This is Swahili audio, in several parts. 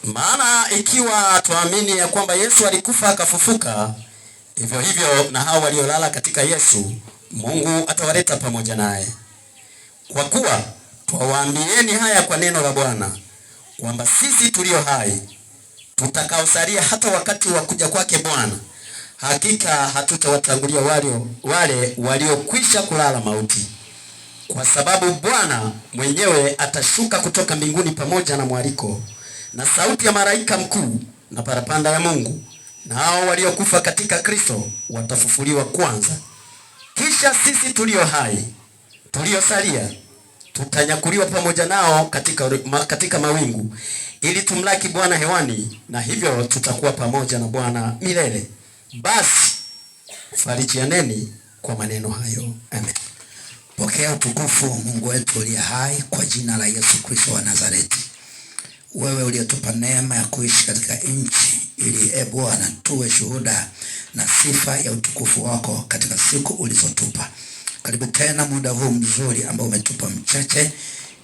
Maana ikiwa tuamini ya kwamba Yesu alikufa akafufuka, hivyo hivyo na hao waliolala katika Yesu Mungu atawaleta pamoja naye. Kwa kuwa twawaambieni haya kwa neno la Bwana, kwamba sisi tulio hai tutakaosalia hata wakati wa kuja kwake Bwana, hakika hatutawatangulia wale waliokwisha kulala mauti. Kwa sababu Bwana mwenyewe atashuka kutoka mbinguni pamoja na mwaliko na sauti ya malaika mkuu na parapanda ya Mungu, na hao waliokufa katika Kristo watafufuliwa kwanza. Kisha sisi tulio hai tuliosalia tutanyakuliwa pamoja nao katika mawingu, ili tumlaki Bwana hewani, na hivyo tutakuwa pamoja na Bwana milele. Basi farijianeni kwa maneno hayo. Amen. Pokea utukufu Mungu wetu uliye hai, kwa jina la Yesu Kristo wa Nazareti. Wewe uliyetupa neema ya kuishi katika nchi, ili Bwana tuwe shuhuda na sifa ya utukufu wako katika siku ulizotupa. Karibu tena muda huu mzuri ambao umetupa mchache,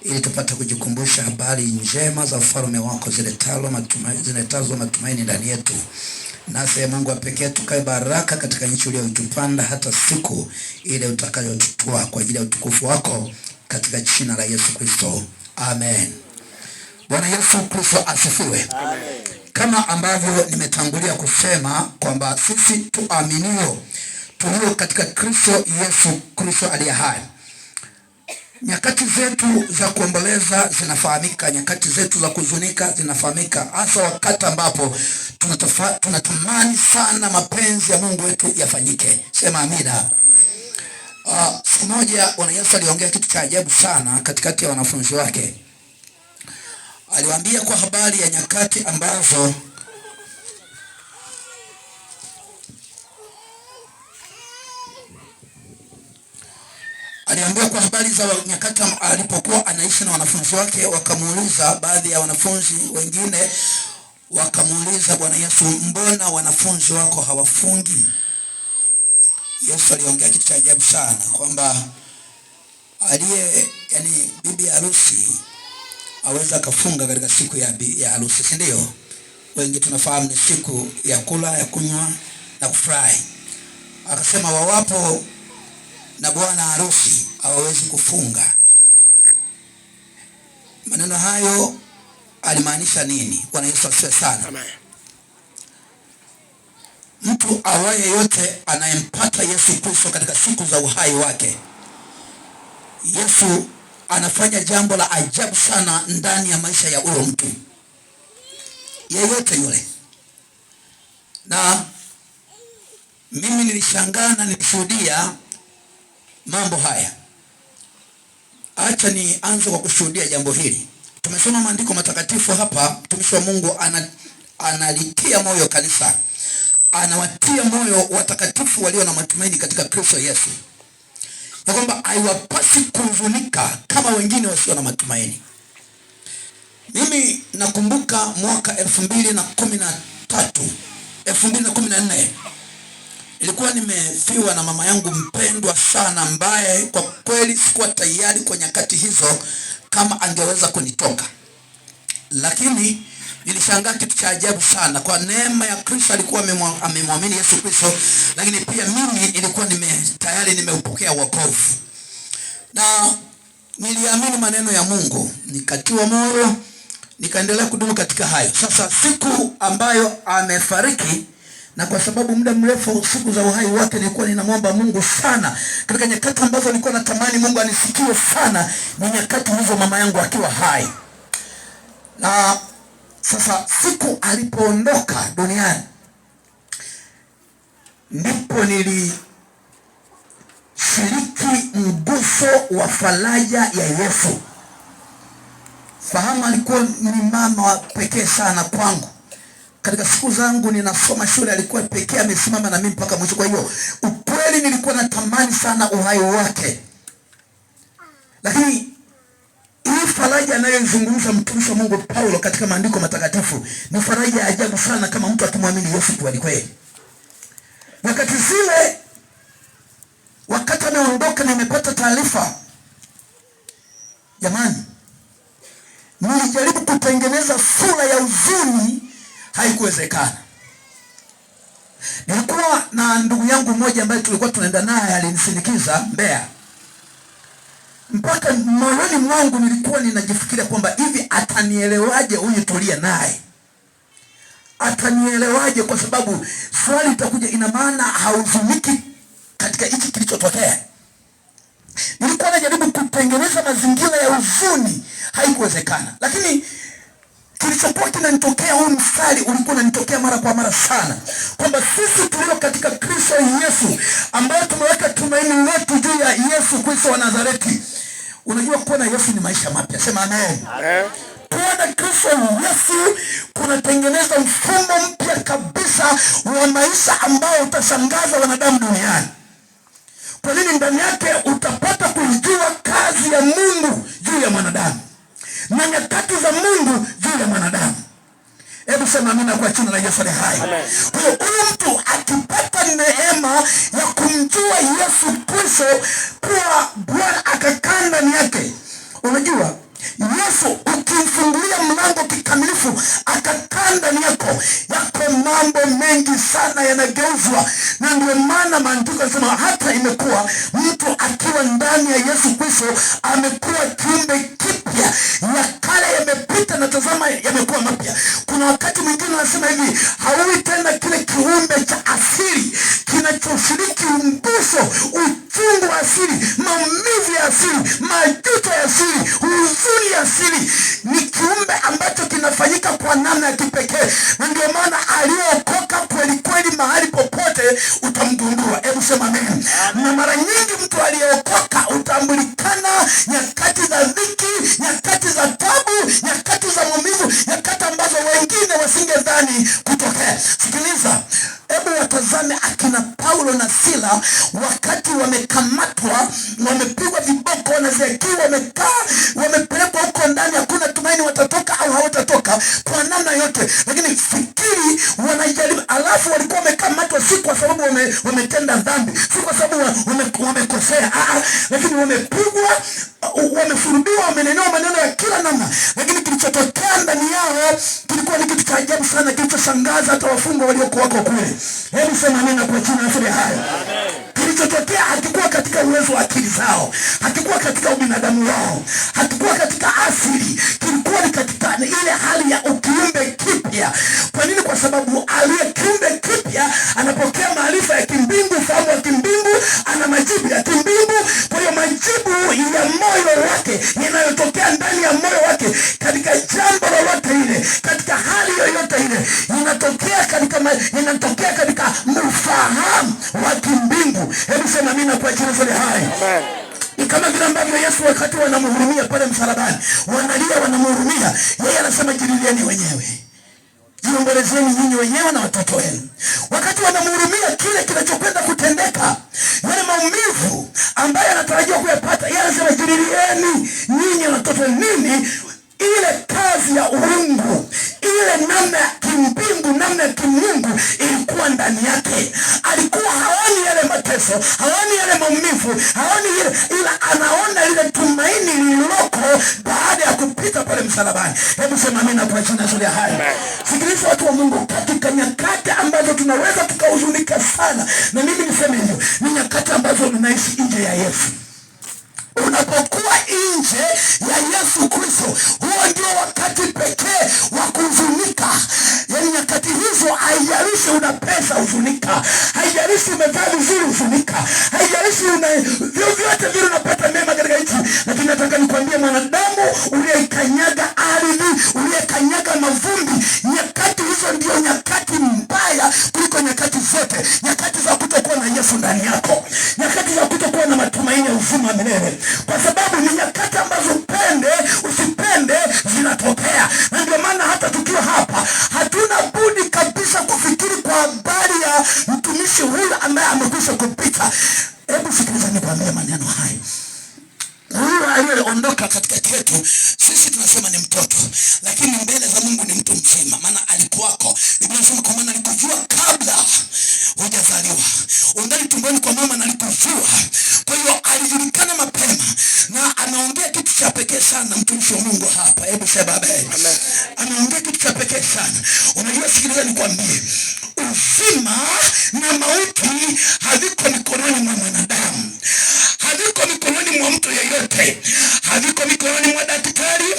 ili tupate kujikumbusha habari njema za ufalme wako ziletazo matumaini ndani yetu. Nasi Mungu wa pekee tukae baraka katika nchi uliyotupanda hata siku ile utakayotutoa kwa ajili ya utukufu wako, katika jina la Yesu Kristo. Amen. Bwana Yesu Kristo asifiwe. Amen. Kama ambavyo nimetangulia kusema kwamba sisi tuaminio tulio katika Kristo Yesu Kristo aliye hai, nyakati zetu za kuomboleza zinafahamika, nyakati zetu za kuzunika zinafahamika, hasa wakati ambapo tunatamani sana mapenzi ya Mungu wetu yafanyike. Sema amina. Siku moja Bwana Yesu aliongea kitu cha ajabu sana katikati ya wanafunzi wake. Aliwaambia kwa habari ya nyakati ambazo aliambia kwa habari za nyakati alipokuwa anaishi na wanafunzi wake. Wakamuuliza, baadhi ya wanafunzi wengine wakamuuliza Bwana Yesu, mbona wanafunzi wako hawafungi? Yesu aliongea kitu cha ajabu sana kwamba bibi harusi aweza kafunga katika siku ya harusi, si ndio? Wengi tunafahamu ni siku ya kula, ya kunywa na kufurahi. Akasema wawapo na bwana harusi hawawezi kufunga. Maneno hayo alimaanisha nini? Bwana Yesu asifiwe sana. Amen. Mtu awaye yote anayempata Yesu Kristo katika siku za uhai wake, Yesu anafanya jambo la ajabu sana ndani ya maisha ya huyo mtu yeyote yule. Na mimi nilishangaa na nilishuhudia mambo haya. Acha nianze kwa kushuhudia jambo hili. Tumesoma maandiko matakatifu hapa. Mtumishi wa Mungu analitia moyo kanisa, anawatia moyo watakatifu walio na matumaini katika Kristo Yesu, ya kwamba haiwapasi kuhuzunika kama wengine wasio na matumaini. Mimi nakumbuka mwaka 2014 ilikuwa nimefiwa na mama yangu mpendwa sana, ambaye kwa kweli sikuwa tayari kwa nyakati hizo kama angeweza kunitoka. Lakini nilishangaa kitu cha ajabu sana. Kwa neema ya Kristo alikuwa amemwamini Yesu Kristo, lakini pia mimi nilikuwa tayari nimeupokea wokovu. Na niliamini maneno ya Mungu, nikatiwa moyo, nikaendelea kudumu katika hayo. Sasa siku ambayo amefariki, na kwa sababu muda mrefu siku za uhai wake nilikuwa ninamwomba Mungu sana, katika nyakati ambazo nilikuwa natamani Mungu anisikie sana, ni nyakati hizo mama yangu akiwa hai. Na sasa siku alipoondoka duniani, ndipo nilishiriki mguso wa faraja ya Yesu. Fahamu, alikuwa ni mama wa pekee sana kwangu. Katika siku zangu ninasoma shule, alikuwa pekee amesimama na mimi mpaka mwisho. Kwa hiyo ukweli nilikuwa natamani sana uhai wake. Lakini hii faraja anayozungumza mtumishi wa Mungu Paulo katika maandiko matakatifu ni faraja ya ajabu sana, kama mtu akimwamini Yesu kwa kweli. Wakati zile, wakati ameondoka, nimepata taarifa, jamani, nilijaribu kutengeneza sura ya huzuni, haikuwezekana. Nilikuwa na ndugu yangu mmoja ambaye tulikuwa tunaenda naye, alinisindikiza Mbeya. Mpaka moyoni mwangu nilikuwa ninajifikiria kwamba hivi atanielewaje huyu tulia naye? Atanielewaje? Kwa sababu swali litakuja, ina maana hauzuniki katika hichi kilichotokea. Nilikuwa najaribu kutengeneza mazingira ya huzuni, haikuwezekana. Lakini kilichokuwa kinanitokea, huu mstari ulikuwa unanitokea mara kwa mara sana, kwamba sisi tulio katika Kristo Yesu, ambao tumeweka tumaini letu juu ya Yesu Kristo wa Nazareti. Unajua kuwa na Yesu ni maisha mapya. Sema amen. Kuwa na Kristo Yesu kunatengeneza mfumo mpya kabisa wa maisha ambao utashangaza wanadamu duniani. Kwa nini? Ndani yake utapata kujua kazi ya Mungu juu ya mwanadamu na nyakati za Mungu juu ya mwanadamu. Hebu sema amina kwa jina la Yesu aliye hai. Kwa hiyo huyu mtu akipata neema ya kumjua Yesu Kristo kuwa Bwana, akakaa ndani yake. Unajua Yesu ukimfungulia mlango kikamilifu, akakaa ndani yako, yako mambo mengi sana yanageuzwa. Na ndio maana maandiko yanasema hata imekuwa mtu akiwa ndani ya Yesu Kristo amekuwa kiumbe kipya, ya kale yamepita na tazama yamekuwa mapya. Kuna wakati mwingine anasema hivi, haui tena kile kiumbe cha asili kinachoshiriki umbuso, uchungu wa asili, maumivu ya asili, majuto ya asili, huzuni ya asili. Ni kiumbe ambacho kinafanyika kwa namna ya kipekee. Na ndio maana aliyookoka kweli kweli mahali popote utamgundua. Hebu sema amen. Na mara nyingi mtu aliyeokoka utambulikana nyakati za dhiki, nyakati za tabu, nyakati za maumivu, nyakati ambazo wengine wasingedhani kutokea. Sikiliza, hebu watazame akina Paulo na Sila wakati wamekamatwa, wamepigwa viboko, wanazekiwa, wamekaa, wamepelekwa huko ndani, hakuna tumaini watatoka au hawatatoka kwa namna yote. Lakini fikiri wanajaribu, alafu walikuwa wamekamatwa si kwa sababu wametenda dhambi, si kwa sababu wamekosea, lakini wamepigwa, wamefurubiwa, wamenenewa maneno ya kila namna. Lakini kilichotokea ndani yao kilikuwa ni kitu cha ajabu sana, kilichoshangaza hata wafungwa waliokuwa wako kule. Hebu sema amina kwa jina la Yesu. Kilichotokea hakikuwa katika uwezo wa akili zao, hakikuwa katika ubinadamu wao, hakikuwa katika asili, kilikuwa ni katika ile hali ya ukiumbe kipya. Kwa nini? Kwa sababu aliye kiumbe kipya anapokea maarifa ya kimbingu, fahamu ya kimbingu, ana majibu ya kimbingu. Kwa hiyo majibu ya moyo wake yanayotokea ndani ya moyo wake katika jambo lolote ile, katika hali yoyote ile, inatokea katika mfahamu wa kimbingu. Hebu sema amina kwa jina la hai. Ni kama vile ambavyo Yesu wakati wanamhurumia pale msalabani, wanalia, wanamhurumia yeye, anasema jililieni wenyewe, jiombolezeni nyinyi wenyewe na watoto wenu. Wakati wanamhurumia kile kinachokwenda kutendeka, yale maumivu ambayo anatarajiwa kuyapata, yeye anasema jililieni nyinyi na watoto nini? Ile kazi ya uungu, ile namna ya kimbingu, namna ya kimungu ilikuwa ndani yake. Alikuwa haoni yale mateso, haoni yale maumivu, haoni ile, ila anaona ile tumaini lililoko baada ya kupita pale msalabani. Hebu sema amina kwa jina la hai. Sikiliza watu wa Mungu, katika nyakati ambazo tunaweza tukahuzunika sana, na mimi niseme hivyo, ni nyakati ambazo tunaishi nje ya Yesu. Unapokuwa nje ya Yesu Kristo, huo ndio wakati pekee wa kuhuzunika. Yaani nyakati hizo, haijalishi una pesa, huzunika. Haijalishi umevaa vizuri, huzunika. Haijalishi vyovyote vile unapata mema katika nchi. Lakini nataka nikwambie mwanadamu uliyekanyaga ardhi, uliyekanyaga mavumbi, nyakati hizo ndio nyakati mbaya kuliko nyakati zote. Nyakati za kutokuwa na Yesu ndani yako, nyakati za kutokuwa na matumaini ya uzima milele. Kwa sababu ni nyakati ambazo upende usipende zinatokea. Na ndio maana hata tukiwa hapa hatuna budi kabisa kufikiri kwa habari ya mtumishi huyu ambaye amekwisha kupita. Hebu sikiliza nikwambie maneno haya. Huyu aliyeondoka katika kwetu sisi tunasema ni mtoto, lakini mbele za Mungu ni mtu mzima, maana alikuwako. Biblia inasema kwa maana alikujua kabla hujazaliwa, undani tumboni kwa mama na alikujua. Kwa hiyo alijulikana mapema, na anaongea kitu cha pekee sana mtumishi wa Mungu hapa. Hebu sema mbaya sana. Unajua, sikiliza nikwambie, uzima na mauti haviko mikononi mwa mwanadamu, haviko mikononi mwa mtu yeyote, haviko mikononi mwa daktari,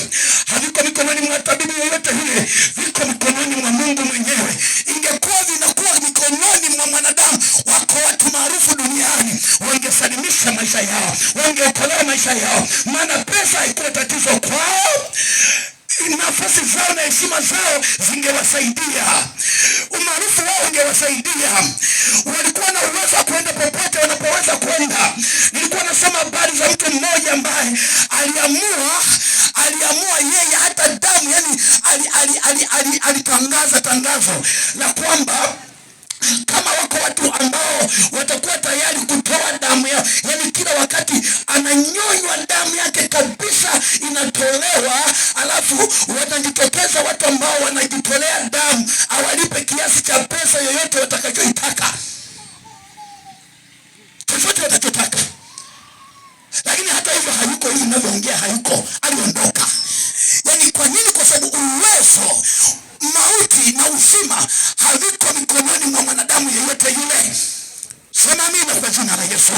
haviko mikononi mwa tabibu yeyote yule, viko mikononi mwa Mungu mwenyewe. Ingekuwa vinakuwa mikononi mwa mwanadamu, wako watu maarufu duniani wangesalimisha maisha yao, wangeokolewa maisha yao, maana pesa haikuwa tatizo kwao, nafasi zao na heshima zao zingewasaidia, umaarufu wao ungewasaidia, walikuwa na uwezo wa kwenda popote wanapoweza kwenda. Nilikuwa nasema habari za mtu mmoja ambaye aliamua yeye hata damu, yani alitangaza tangazo la kwamba kama wako watu ambao watakuwa tayari kutoa damu yao, yani kila wakati ananyonywa damu yake kabisa inatolewa, alafu wanajitokeza watu ambao wanajitolea damu, awalipe kiasi cha pesa yoyote watakachoitaka, chochote watachotaka. Lakini hata hivyo hayuko, hii ninavyoongea hayuko, aliondoka. Yani kwa nini? Kwa sababu uwezo, mauti na uzima haviko mikononi mwa mwanadamu yeyote yule. Sema amina kwa jina la Yesu.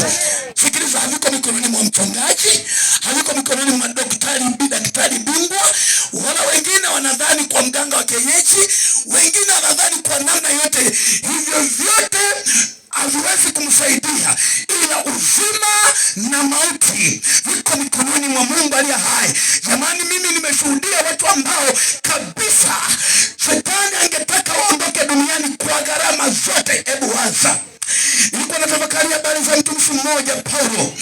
Sikiliza, haviko mikononi mwa mchungaji, haviko mikononi mwa daktari bingwa, wala wengine wanadhani kwa mganga wa kienyeji, wengine wanadhani kwa namna yote. Hivyo vyote haviwezi kumsaidia, ila uzima na mauti viko mikononi mwa Mungu aliye hai. Jamani, mimi nimeshuhudia watu ambao kabisa shetani angetaka waondoke duniani kwa gharama zote. Hebu waza, nilikuwa natafakari habari za mtumishi mmoja Paulo.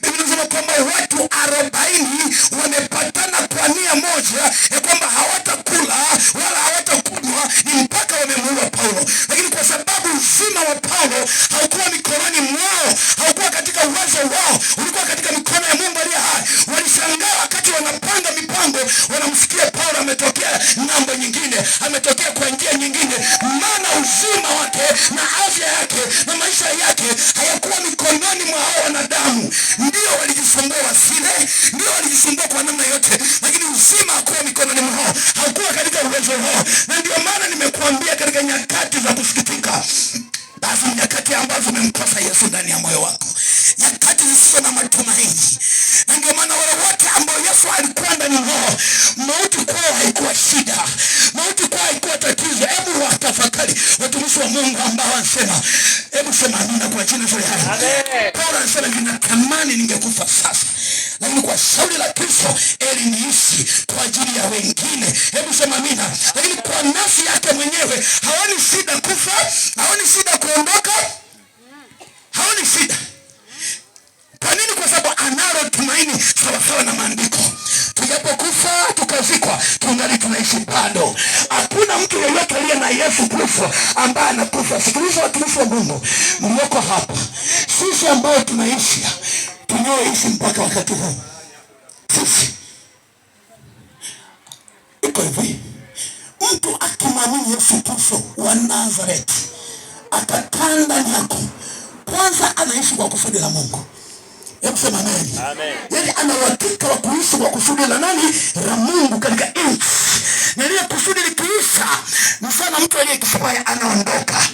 Biblia inasema kwamba watu 40 wamepatana kwa nia moja ya kwamba hawatakula wala hawatakunywa ni mpaka wamemuua Paulo. Lakini kwa sababu uzima wa Paulo haukuwa mikononi mwao, haukuwa katika uwezo wao, ulikuwa katika mikono ya Mungu aliye hai, walishangaa wakati wanapanga mipango, wanamsikia Paulo ametokea ng'ambo nyingine, ametokea kwa njia nyingine, maana uzima wake na afya yake na maisha yake hayakuwa mikononi mwa hao wanadamu. Ndio walijisumbua wasile, ndio walijisumbua kwa namna yote, lakini uzima hakuwa mikononi mwao, haukuwa katika uwezo wao. Na ndio maana nimekuambia katika nyakati za kusikitika, basi nyakati ambazo umemkosa Yesu ndani ya moyo wako, nyakati zisizo na matumaini. Na ndio maana wale wote ambao Yesu alikuwa ndani mwao, mauti kwao haikuwa shida, mauti kwao haikuwa tatizo. Hebu watafakari watumishi wa Mungu ambao wanasema, hebu sema amina kwa jina la Yesu. Paulo anasema, ninatamani ningekufa sasa, lakini kwa shauri la Kristo eli niishi kwa ajili ya wengine. Hebu sema amina. Lakini kwa nafsi yake mwenyewe haoni shida kufa, haoni shida kuondoka, haoni shida. Kwa nini? Kwa sababu analo tumaini sawasawa na maandiko. Tujapokufa tukazikwa, tungali tunaishi bado. Hakuna mtu yeyote aliye na Yesu Kristo ambaye anakufa. Sikiliza watumishi wa Mungu mlioko hapa, sisi ambao tunaishi, tunaoishi mpaka wakati huu, sisi iko hivi. Mtu akimwamini Yesu Kristo wa Nazareti, akakaa ndani yako, kwanza anaishi kwa kusudi la Mungu. Hebu sema amen. Yaani ana uhakika wa kuishi kwa kusudi la nani? La Mungu katika nchi. Na ile kusudi likiisha, mfano mtu aliyekifanya anaondoka.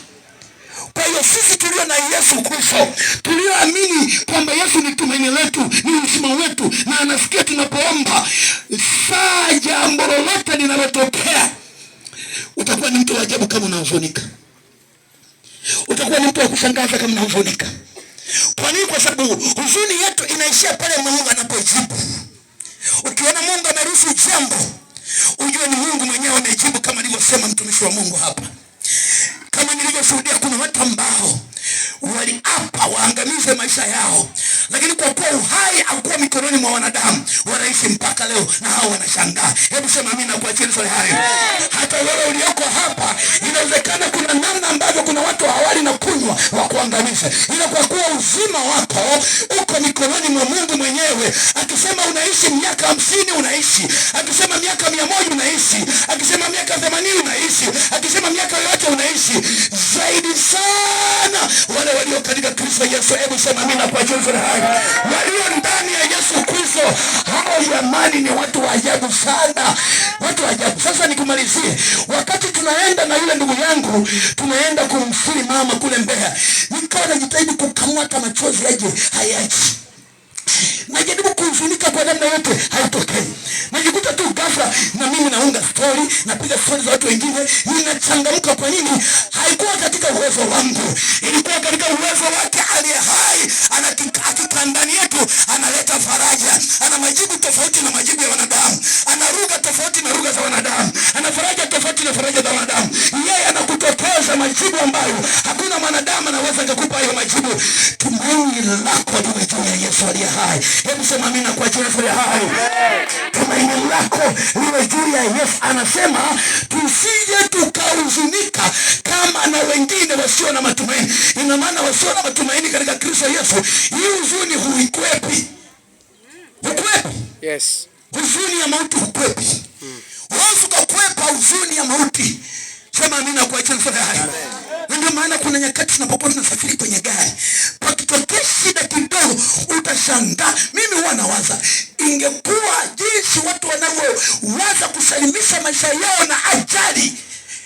Kwa hiyo sisi tulio na Yesu Kristo, tulioamini kwamba Yesu ni tumaini letu, ni uzima wetu, na anasikia tunapoomba, saa jambo lolote linalotokea, utakuwa ni mtu wa ajabu kama unahuzunika. Utakuwa ni mtu wa kushangaza kama unahuzunika. Kwa nini? Kwa sababu huzuni yetu inaishia pale Mungu anapojibu. Ukiona Mungu ameruhusu jambo, ujue ni Mungu mwenyewe amejibu, kama alivyosema mtumishi wa Mungu hapa. Kama nilivyoshuhudia, kuna watu ambao waliapa waangamize maisha yao, lakini kwa kuwa uhai haukuwa mikononi mwa wanadamu, wanaishi mpaka leo na hao wanashangaa. Hebu sema amina kwa ajili ya hayo. Hata wewe ulioko hapa, inawezekana kuna namna ambavyo kuna watu hawali na kunywa wa kuangamiza, ila kwa kuwa uzima wako uko mikononi mwa Mungu mwenyewe. Akisema unaishi miaka 50 unaishi, akisema miaka 100 unaishi, akisema miaka 80 unaishi, akisema miaka yote unaishi. Zaidi sana wale walio katika Kristo Yesu. Hebu sema amina kwa ajili ya hayo. Walio ndani ya Yesu Kristo Yesu. Hao jamani ni watu wa ajabu sana, watu wa ajabu. Sasa nikumalizie, wakati tunaenda na yule ndugu yangu, tunaenda kumsiri mama kule Mbeya, nikawa najitahidi kukamata machozi aje, hayaji. Najaribu kufunika kwa namna yote, haitokei. Najikuta tu ghafla na mimi naunga story, napiga story za watu wengine, ninachangamka. Kwa nini? Haikuwa katika uwezo wangu, ilikuwa katika uwezo wake aliye hai. Akikaa ndani yetu analeta faraja, ana majibu tofauti na majibu ya wanadamu, ana lugha tofauti na lugha za wanadamu, ana faraja tofauti na faraja za wanadamu. Yeye anakutokeza majibu ambayo hakuna mwanadamu anaweza kukupa hayo majibu. Tumaini lako liwe juu ya Yesu aliye hai. Hebu sema amina kwa jina la Yesu hai. Tumaini lako liwe juu ya Yesu. Anasema tusije tukahuzunika kama na wengine wasio na matumaini. Ina maana wasio na matumaini katika Kristo Yesu, hii huzuni huikwepi. Hukwepi. Yes. Huzuni ya mauti hukwepi. Huwezi kukwepa huzuni ya mauti. Sema amina kwa jina la Yesu hai. Ndio maana kuna nyakati tunapokuwa tunasafiri kwenye gari, pakitokea shida kidogo utashangaa. Mimi huwa nawaza, ingekuwa jinsi watu wanavyowaza kusalimisha maisha yao na ajali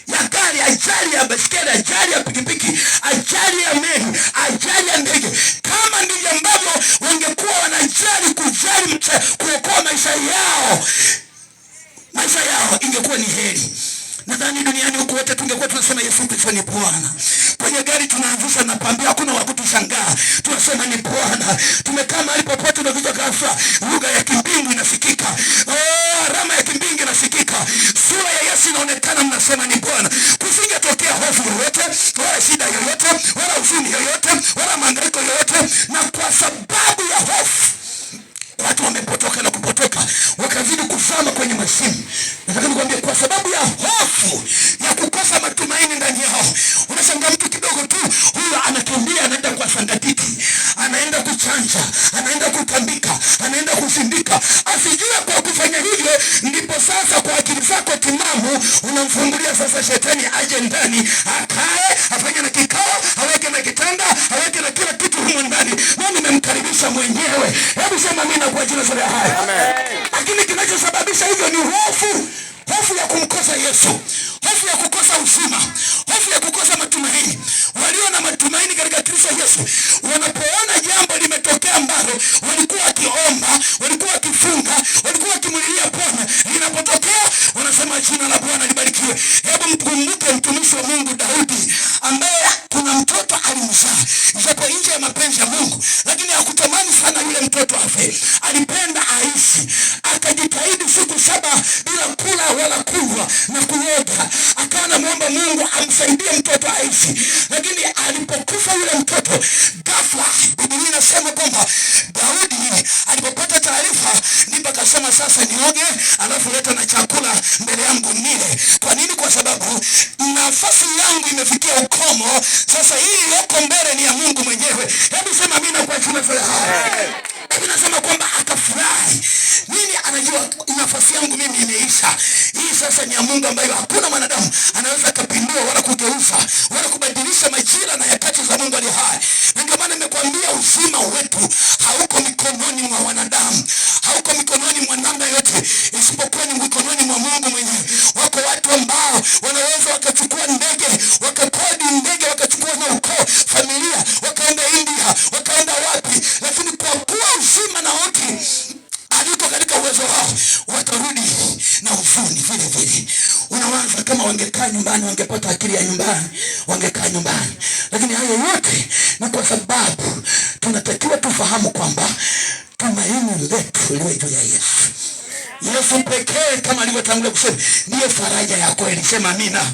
ya gari, ajali ya basikeli, ajali ya pikipiki, ajali ya meli, ajali ya ndege, kama ndivyo ambavyo wangekuwa wanajali kuokoa maisha yao, ingekuwa ni heri. Nadhani duniani huku wote tungekuwa tunasema Yesu Kristo ni Bwana. Kwenye gari tunaanzisha na pambia, hakuna wa kutushangaa, tunasema ni Bwana. Tumekaa mahali popote na kuja ghafla lugha ya kimbingu inasikika, alama ya kimbingu inasikika, sura ya Yesu inaonekana, mnasema ni Bwana. Kusingetokea hofu yoyote, wala shida yoyote, wala huzuni yoyote, wala mahangaiko yoyote. Na kwa sababu ya hofu watu wamepotoka na kupotoka, wakazidi kuzama kwenye mashimo. Nataka nikwambie, kwa sababu ya hofu ya kukosa matumaini ndani yao, unashangaa mtu kidogo tu, huyo anakimbia, anaenda kwa sangatiki, anaenda kuchanja, anaenda kutambika, anaenda kusindika, asijue kwa kufanya hivyo ndipo sasa kwa akili zako timamu unamfungulia sasa shetani aje ndani, akae, afanye na kikao, aweke na kitanda, aweke na kila kitu humo ndani, na nimemkaribisha mwenyewe. Hebu sema amina kwa jina la Yesu hai. Amen. Lakini kinachosababisha hivyo ni hofu. Hofu ya kumkosa Yesu, hofu ya kukosa uzima, hofu ya kukosa matumaini. Walio na matumaini katika Kristo Yesu, wanapoona jambo limetokea ambalo walikuwa wakiomba, walikuwa wakifunga, walikuwa wakimulilia Bwana, linapotokea wanasema jina la Bwana libarikiwe. Hebu mkumbuke mtumishi wa Mungu Daudi, ambaye kuna mtoto alimzaa japo nje ya mapenzi ya Mungu, lakini hakutamani sana yule mtoto afe. Alipenda aishi, akajitahidi siku 7 bila kula wala kunywa na kuoga, akawa anamuomba Mungu amsaidie mtoto aishi. Lakini alipokufa yule mtoto, ghafla Biblia inasema kwamba Daudi alipopata taarifa ndipo akasema, sasa nioge, alafu leta na chakula mbele yangu nile. Kwa nini? Kwa sababu nafasi yangu imefikia ukomo. Sasa hii yako mbele ni ya Mungu mwenyewe. Hebu sema amina kwa jina la Yesu. Hebu nasema kwamba akafurahi. Nini? Anajua nafasi yangu mimi imeisha. Hii sasa ni ya Mungu ambayo hakuna mwanadamu anaweza kupindua wala kugeuza wala kubadilisha majira na nyakati za Mungu aliye hai. Ndio maana nimekuambia uzima wetu hauko mikononi mwa wanadamu, hauko mikononi mwa namna yote, isipokuwa ni mikononi mwa Mungu mwenyewe. Wako watu ambao wanaweza wakachukua ndege, wakakodi ndege, wakachukua na ukoo, familia, wakaenda India, wakaenda wapi, lakini kwa kuwa uzima na wote aliko katika uwezo wao, watarudi na huzuni vile vile. Unawaza kama wangekaa nyumbani, wangepata akili ya nyumbani, wangekaa nyumbani. Lakini hayo yote ni kwa sababu tunatakiwa tufahamu kwamba tumaini letu liwe juu ya Yesu. Yesu pekee, kama alivyotangulia kusema, ndiye faraja ya kweli. Sema amina.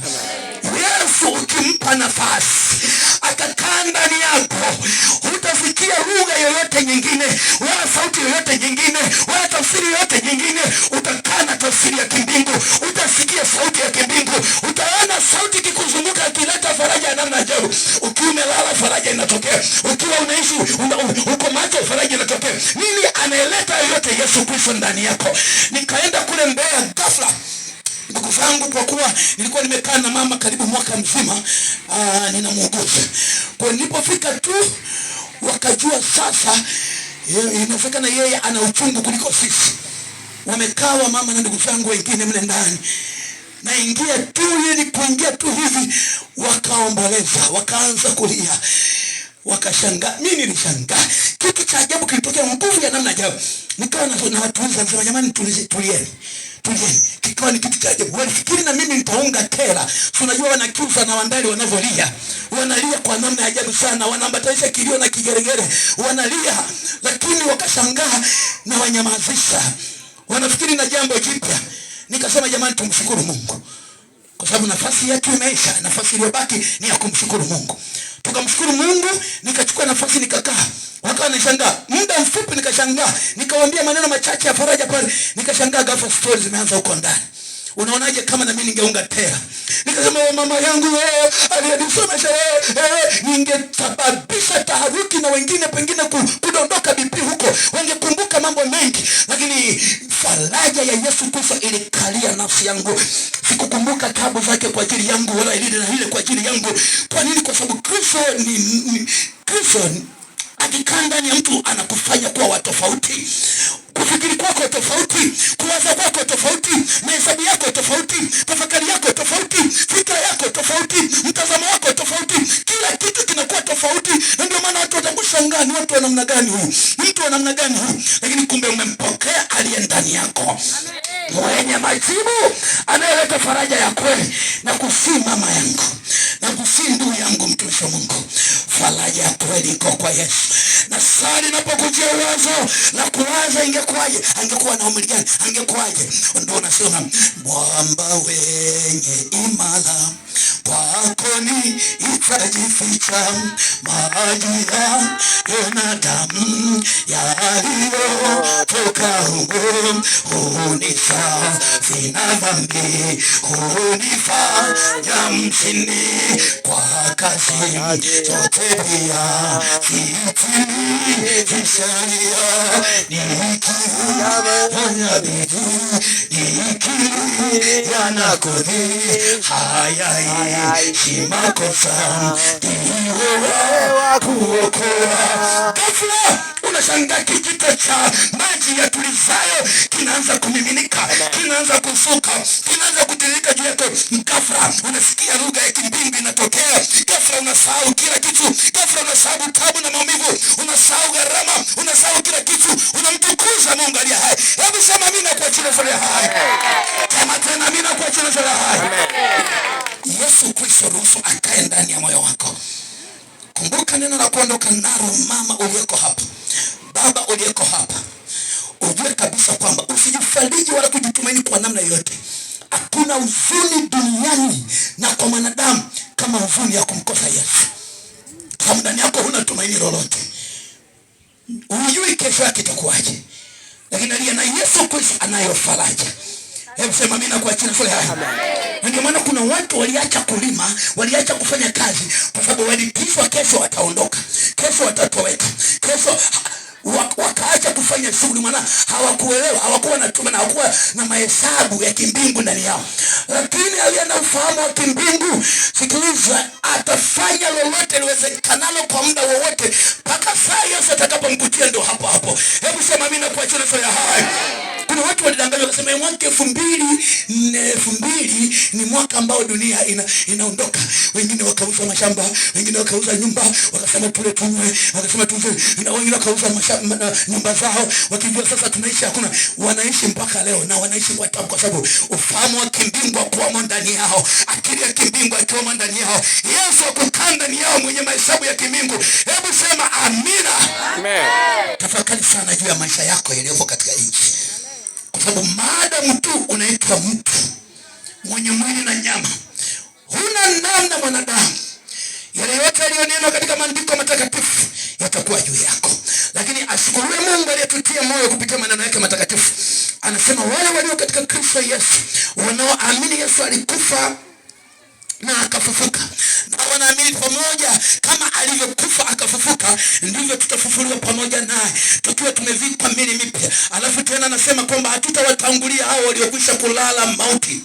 Yesu ukimpa nafasi akakaa ndani yako, hutafikia lugha yoyote nyingine, wala sauti yoyote nyingine, wala tafsiri yoyote nyingine. Utakaa na tafsiri ya kimbingu, utasikia sauti ya kimbingu, utaona sauti kikuzunguka ikileta faraja ya namna ajabu. Ukiwa umelala, faraja inatokea. Ukiwa unaishi uko macho, faraja inatokea. Nini anaeleta yote? Yesu Kristo ndani yako. Nikaenda kule Mbeya ghafla, ndugu zangu, kwa kuwa nilikuwa nimekaa na mama karibu mwaka mzima, ninamuongoza. Kwa nilipofika tu wakajua sasa Inawezekana yeye ana uchungu kuliko sisi. Wamekaa mama na ndugu zangu wengine mle ndani. Naingia tu ili kuingia tu hivi wakaomboleza, wakaanza kulia. Wakashangaa, mimi nilishangaa. Kitu cha ajabu kilitokea, nguvu ya namna ajabu. Nikawa na watu wanasema jamani tulieni. Kikawa ni kitu cha ajabu. Walifikiri na mimi nitaunga tela. Unajua wanakiuza na wandali wanavolia. Wanalia kwa namna ya ajabu sana. Wanaambatanisha kilio na kigeregere. Wanalia. Lakini wakashangaa na wanyamazisha. Wanafikiri na jambo jipya. Nikasema jamani tumshukuru Mungu. Kwa sababu nafasi yetu imeisha. Nafasi iliyobaki ni ya kumshukuru Mungu. Tukamshukuru Mungu, nikachukua nafasi nikakaa. Wakawa wanashangaa. Muda mfupi nikashangaa. Nikawaambia maneno machache ya faraja pale. Nikashangaa ghafla stories zimeanza huko ndani. Unaonaje kama na mimi ningeunga tera? Nikasema mama yangu wewe aliyenisomesha wewe ningesababisha taharuki na wengine pengine kudondoka BP huko. Wangekumbuka mambo mengi. Lakini faraja ya Yesu Kristo ilikalia nafsi yangu. Sikukumbuka taabu zake kwa ajili yangu wala ile kwa ajili yangu. Kwa nini? Kwa sababu Kristo akikaa ndani ya mtu anakufanya kuwa wa tofauti. Kufikiri kwako tofauti, kuwaza kwako tofauti, mahesabu yako tofauti, tafakari yako tofauti, fikra yako tofauti, mtazamo wako tofauti, kila kitu kinakuwa tofauti. Na ndio maana watu watakushangaa, ni watu wa namna gani huyu? Mtu wa namna gani huyu? Lakini kumbe umempokea aliye ndani yako. Mwenye majibu, anayeleta faraja ya kweli. Na kusii mama yangu, na kusii ndugu yangu mtumishi wa Mungu, faraja ya kweli iko kwa Yesu. Na saa linapokujia wazo la kuwaza ingekuwaje, angekuwa na umri gani, angekuwaje, ndio unasema mwamba wenye imara kwako ni itajificha, maji na damu yaliyotoka huko hunisafi na dhambi, hunifanya mshindi kwa kazi zote pia zitimilisharia nikifanya bidii nikiri yanakudhi hayaishi makosa ndiwe wa kuokoa. Ghafla unashangaa kijito cha maji ya tulizayo kinaanza kumiminika, kinaanza kusuka, kinaanza kutiririka juu yako. Ghafla unasikia lugha ya kimbingu inatokea. Ghafla unasahau kila kitu. Ghafla unasahau tabu na maumivu, unasahau gharama, unasahau kila kitu. Unamtukuza Mungu aliye hai. Hebu sema mimi na kwa jina la hai. Sema tena mimi na kwa jina la hai. Yesu Kristo ruhusu akae ndani ya moyo wako. Kumbuka neno la kuondoka nalo, mama uliyeko hapa, baba uliyeko hapa, ujue kabisa kwamba usijifariji wala kujitumaini kwa namna yoyote. Hakuna huzuni duniani na kwa mwanadamu kama huzuni ya kumkosa Yesu. Kama ndani yako huna tumaini lolote, hujui kesho yake itakuwaje, lakini aliye na Yesu Kristo anayo faraja. Hebu sema mimi na kwa jina la Yesu. Ndio maana kuna watu waliacha kulima, waliacha kufanya kazi kwa sababu walitishwa kesho wataondoka, kesho watatoweka, kesho wakaacha kufanya shughuli. Maana hawakuelewa, hawakuwa na tumaini, hawakuwa na mahesabu ya kimbingu ndani yao. Lakini aliye na ufahamu wa kimbingu, sikiliza, atafanya lolote liwezekanalo kwa muda wowote mpaka saa Yesu atakapomkutia, ndio hapo hapo. Hebu sema mimi na kwa jina la hai. Kuna watu walidanganywa wakasema mwaka 2000 ni mwaka ambao dunia inaondoka. Wengine wakauza mashamba, wengine wakauza nyumba, wakasema tule tunywe, wakasema tuze, na wengine wakauza nyumba zao wakijua sasa tunaishi. Hakuna, wanaishi mpaka leo na wanaishi kwa tabu, kwa sababu ufahamu wa kimbingu hakuwa ndani yao, akili ya kimbingu haikuwa ndani yao, Yesu akukaa ndani yao mwenye mahesabu ya kimbingu. Hebu sema amina. Amen. Tafakari sana juu ya maisha yako yaliyopo katika nchi. Kwa sababu maadamu tu unaitwa mtu mwenye mwili na nyama, huna namna mwanadamu, yale yote yaliyonenwa katika maandiko matakatifu yatakuwa juu yako. Lakini ashukuriwe Mungu aliyetutia moyo kupitia maneno yake matakatifu. Anasema wale walio katika Kristo Yesu, wanaoamini Yesu alikufa na akafufuka, na wanaamini pamoja kama alivyokufa akafufuka, ndivyo tutafufuliwa pamoja naye tukiwa tumevikwa miili mipya. Alafu tena anasema kwamba hatutawatangulia hao waliokwisha kulala mauti.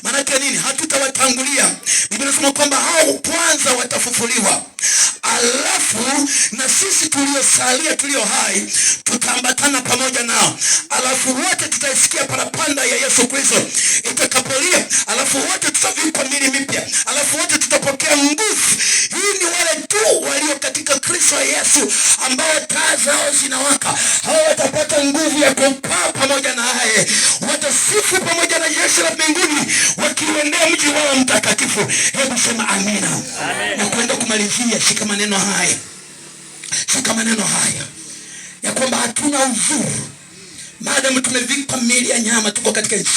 Maana nini? Hatutawatangulia. Biblia inasema kwamba hao kwanza watafufuliwa, alafu na sisi tuliosalia tulio hai tutaambatana pamoja nao, alafu wote tutaisikia parapanda ya Yesu Kristo itakapolia, alafu wote tutavikwa miili mipya, alafu wote tutapokea nguvu. Hii ni wale tu walio katika Kristo Yesu ambao taa zao zinawaka. Hao watapata nguvu ya kupaa pamoja naye, watasifu pamoja na jeshi la mbinguni wakiuendea mji wao mtakatifu. Hebu sema amina. Na kwenda kumalizia, shika maneno haya, shika maneno haya ya kwamba hatuna uzuru maadamu tumevikwa miili ya nyama, tuko katika nchi,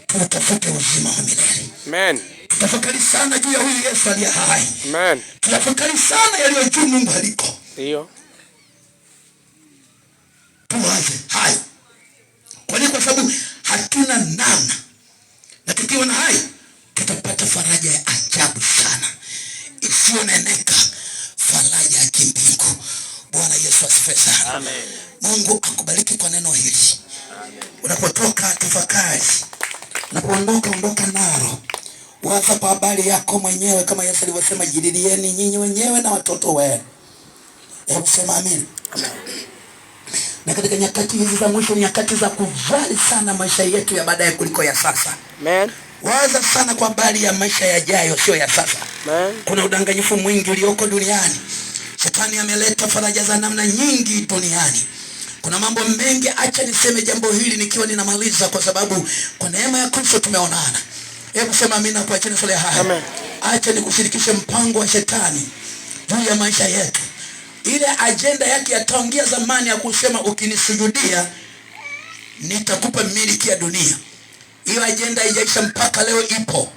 tutafute uzima wa milele. Amen. Tutafakari sana juu ya huyu Yesu aliye hai. Amen. Tutafakari sana yaliyo juu Mungu aliko. Ndio. Tuwaze hai. Kwa nini? Kwa sababu hatuna namna. Na tukiwa na hai tutapata faraja ya ajabu sana isiyoneneka, faraja ya kimbingu. Bwana Yesu asifiwe sana. Amen. Mungu akubariki kwa neno hili. Amen. Unapotoka tafakari, unapoondoka ondoka nalo. Waza kwa habari yako mwenyewe kama Yesu alivyosema, jililieni nyinyi wenyewe na watoto wenu. Hebu sema amina. Amen. Na katika nyakati hizi za mwisho, nyakati za kujali sana maisha yetu ya baadaye kuliko ya sasa. Amen. Waza sana kwa habari ya maisha yajayo, sio ya sasa. Amen. Kuna udanganyifu mwingi ulioko duniani. Shetani ameleta faraja za namna nyingi duniani. Kuna mambo mengi. Acha niseme jambo hili nikiwa ninamaliza, kwa sababu kwa neema ya Kristo tumeonana. Hebu sema amina kwa jina la Yesu. Amen. Acha nikushirikishe mpango wa shetani juu ya maisha yetu. Ile ajenda yake ya tangia zamani ya kusema ukinisujudia nitakupa miliki ya dunia. Hiyo ajenda haijaisha mpaka leo ipo.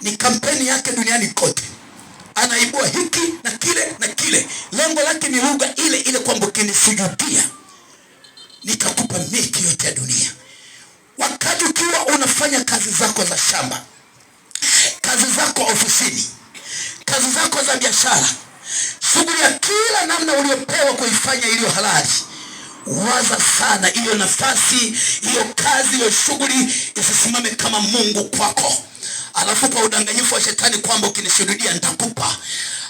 Ni kampeni yake duniani kote. Anaibua hiki na kile na kile. Lengo lake ni lugha ile ile kwamba ukinisujudia nitakupa miliki yote ya dunia. Wakati ukiwa unafanya kazi zako za shamba, kazi zako ofisini, kazi zako za biashara, shughuli ya kila namna uliopewa kuifanya iliyo halali, waza sana hiyo nafasi, hiyo kazi, hiyo shughuli isisimame kama Mungu kwako. Alafu kwa udanganyifu wa shetani kwamba ukinishuhudia nitakupa,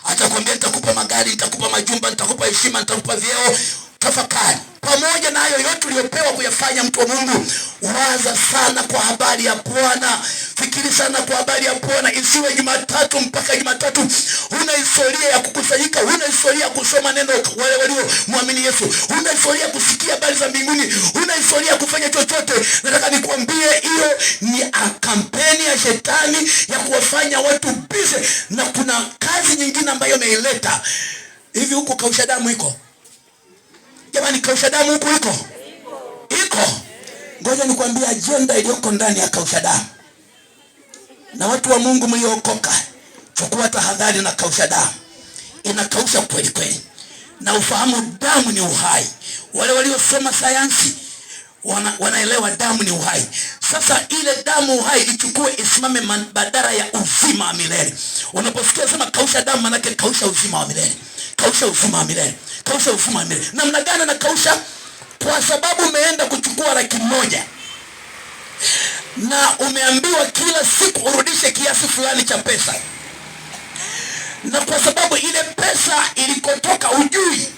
atakwambia nitakupa magari, nitakupa majumba, nitakupa heshima, nitakupa vyeo. Tafakari pamoja na hayo yote uliyopewa kuyafanya, mtu wa Mungu, waza sana kwa habari ya Bwana. Fikiri sana kwa habari ya Bwana. Isiwe Jumatatu mpaka Jumatatu huna historia ya kukusanyika, huna historia ya kusoma neno wale walio muamini Yesu, huna historia ya kusikia habari za mbinguni, huna historia ya kufanya chochote. Nataka nikwambie hiyo ni kampeni ya shetani ya kuwafanya watu busy, na kuna kazi nyingine ambayo ameileta. Hivi huko kausha damu iko? Jamani, kausha damu huko iko? Ngoja nikwambie ajenda iliyoko ndani ya kausha damu. Na watu wa Mungu mliokoka, chukua tahadhari na kausha damu. Inakausha kweli kweli. Na ufahamu damu ni uhai. Wale waliosoma sayansi wanaelewa damu ni uhai. Sasa ile damu uhai ichukue isimame badala ya uzima wa milele. Unaposikia sema kausha damu, maana yake kausha uzima wa milele. Kausha uzima wa milele. Kausha uzima wa milele. Namna gani na kausha? Kwa sababu umeenda kuchukua 100,000 na umeambiwa kila siku urudishe kiasi fulani cha pesa. Na kwa sababu ile pesa ilikotoka ujui,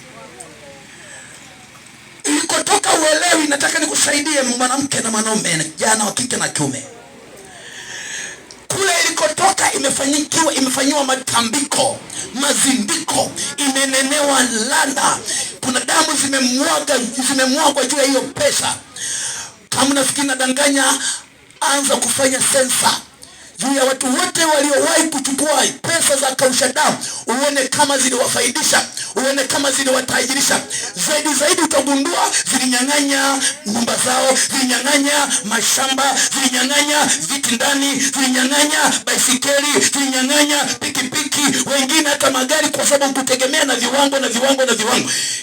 ilikotoka uelewi, nataka nikusaidie mwanamke na mwanaume, jana wa kike na kiume. Kule ilikotoka imefanywa matambiko, mazindiko, imenenewa lana. Kuna damu zimemwagwa juu ya hiyo pesa. Kama nafikiri nadanganya, anza kufanya sensa juu ya watu wote waliowahi kuchukua pesa za kausha damu, uone kama ziliwafaidisha, uone kama ziliwatajirisha. Zaidi utagundua zilinyang'anya nyumba zao, zilinyang'anya mashamba, zilinyang'anya viti ndani, zilinyang'anya baisikeli, zilinyang'anya pikipiki, wengine hata magari, kwa sababu kutegemea na viwango.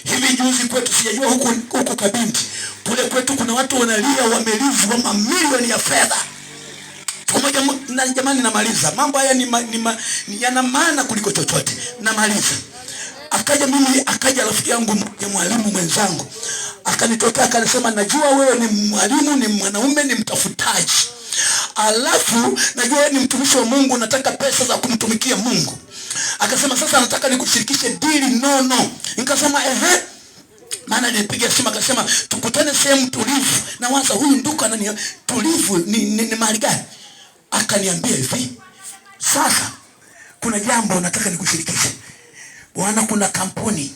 Hivi juzi kwetu, sijajua huku Kabindi, kule kwetu kuna watu wanalia, wamelizwa mamilioni ya fedha. Pamoja na jamani, namaliza. Mambo haya yana maana kuliko chochote. Namaliza. Akaja rafiki yangu ya mwalimu mwenzangu, akanitokea akasema, najua wewe ni mwalimu, ni mwanaume, ni mtafutaji. alafu najua ni mtumishi wa Mungu, nataka pesa za kumtumikia Mungu. Akasema sasa nataka nikushirikishe dili nono. Nikasema ehe. Maana nilipiga simu akasema tukutane sehemu tulivu. Na waza huyu ndugu anani tulivu ni mahali gani? Akaniambia hivi, sasa kuna jambo nataka nikushirikishe. Bwana, kuna kampuni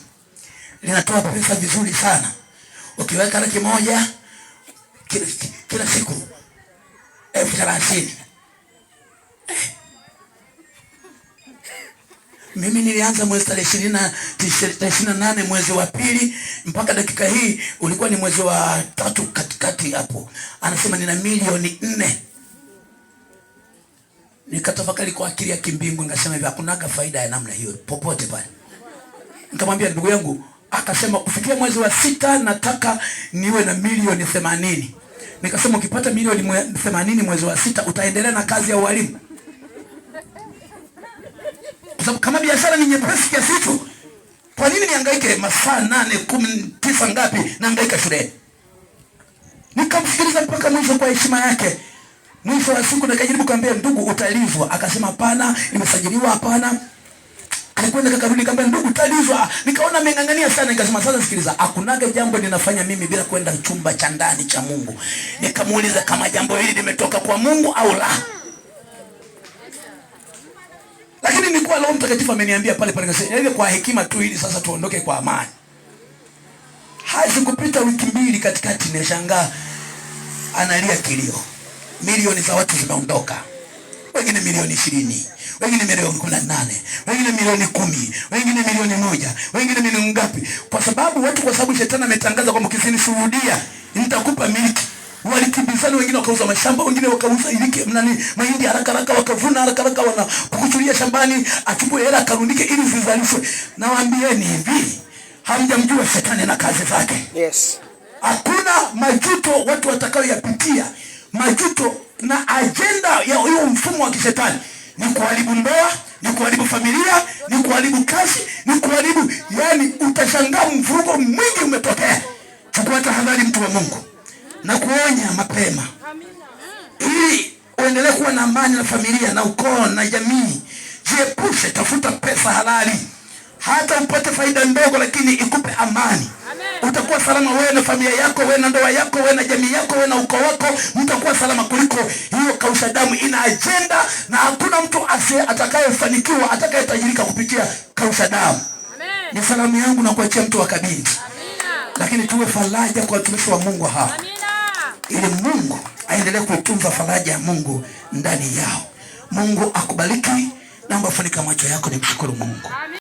linatoa pesa vizuri sana. Ukiweka $100 kila siku 30,000. Mimi nilianza mwezi 28 mwezi wa pili mpaka dakika hii ulikuwa ni mwezi wa 3 katikati hapo. Anasema nina $4,000,000. Nikatafakari kwa akili ya kimbingu, nikasema hivi hakunaga faida ya namna hiyo popote pale. Nikamwambia ndugu yangu, akasema kufikia mwezi wa 6 nataka niwe na $80,000,000. Nikasema ukipata $80,000,000 mwezi wa 6 utaendelea na kazi ya ualimu? Kwa sababu kama biashara ni nyepesi kiasi hicho, kwa nini nihangaike masaa 8, 10, 9 ngapi nahangaika shule? Nikamsikiliza mpaka mwisho kwa heshima yake. Mwisho wa siku nikajaribu kumwambia ndugu utalizwa. Akasema hapana, nimesajiliwa hapana. Alikwenda kakarudi nikamwambia ndugu utalizwa. Nikaona ameng'ang'ania sana, nikasema sasa sikiliza, hakunaga jambo ninafanya mimi bila kwenda chumba cha ndani cha Mungu. Nikamuuliza kama jambo hili limetoka kwa Mungu au la. Lakini nilikuwa Roho Mtakatifu ameniambia pale nikasema ile kwa hekima tu ili sasa tuondoke kwa amani. Hasikupita wiki 2 katikati nimeshangaa analia kilio. Milioni za watu zimeondoka. Wengine milioni 20, wengine milioni 18, wengine milioni 10, wengine milioni 1, wengine milioni ngapi? Kwa sababu shetani ametangaza kwamba ukinishuhudia nitakupa miliki. Walikimbizana, wengine wakauza mashamba, wengine wakauza iliki mahindi haraka wakavuna haraka wanakuchulia shambani, achukue hela karundike ili zizalishwe. Nawaambieni hivi, hamjamjua shetani na kazi zake. Yes. Hakuna majuto watu watakayoyapitia. Majuto na agenda ya huyo mfumo wa kishetani ni kuharibu ndoa, ni kuharibu familia, ni kuharibu kazi, ni kuharibu, yani utashangaa mvurugo mwingi umetokea. Chukua tahadhari mtu wa Mungu na kuonya mapema ili uendelee kuwa na amani na familia na ukoo na jamii. Jiepushe, tafuta pesa halali, hata upate faida ndogo lakini ikupe amani. Utakuwa salama wewe na familia yako, wewe na ndoa yako, wewe na jamii yako, wewe na ukoo wako, mtakuwa salama kuliko hiyo kausha damu. Ina agenda na hakuna mtu atakayefanikiwa, atakayetajirika kupitia kausha damu. Ni salamu yangu na kuachia mtu wa Kabindi. Lakini tuwe faraja kwa watumishi wa Mungu hapa. Ili Mungu aendelee kutunza faraja ya Mungu ndani yao. Mungu akubariki. Naomba funika macho yako nimshukuru Mungu.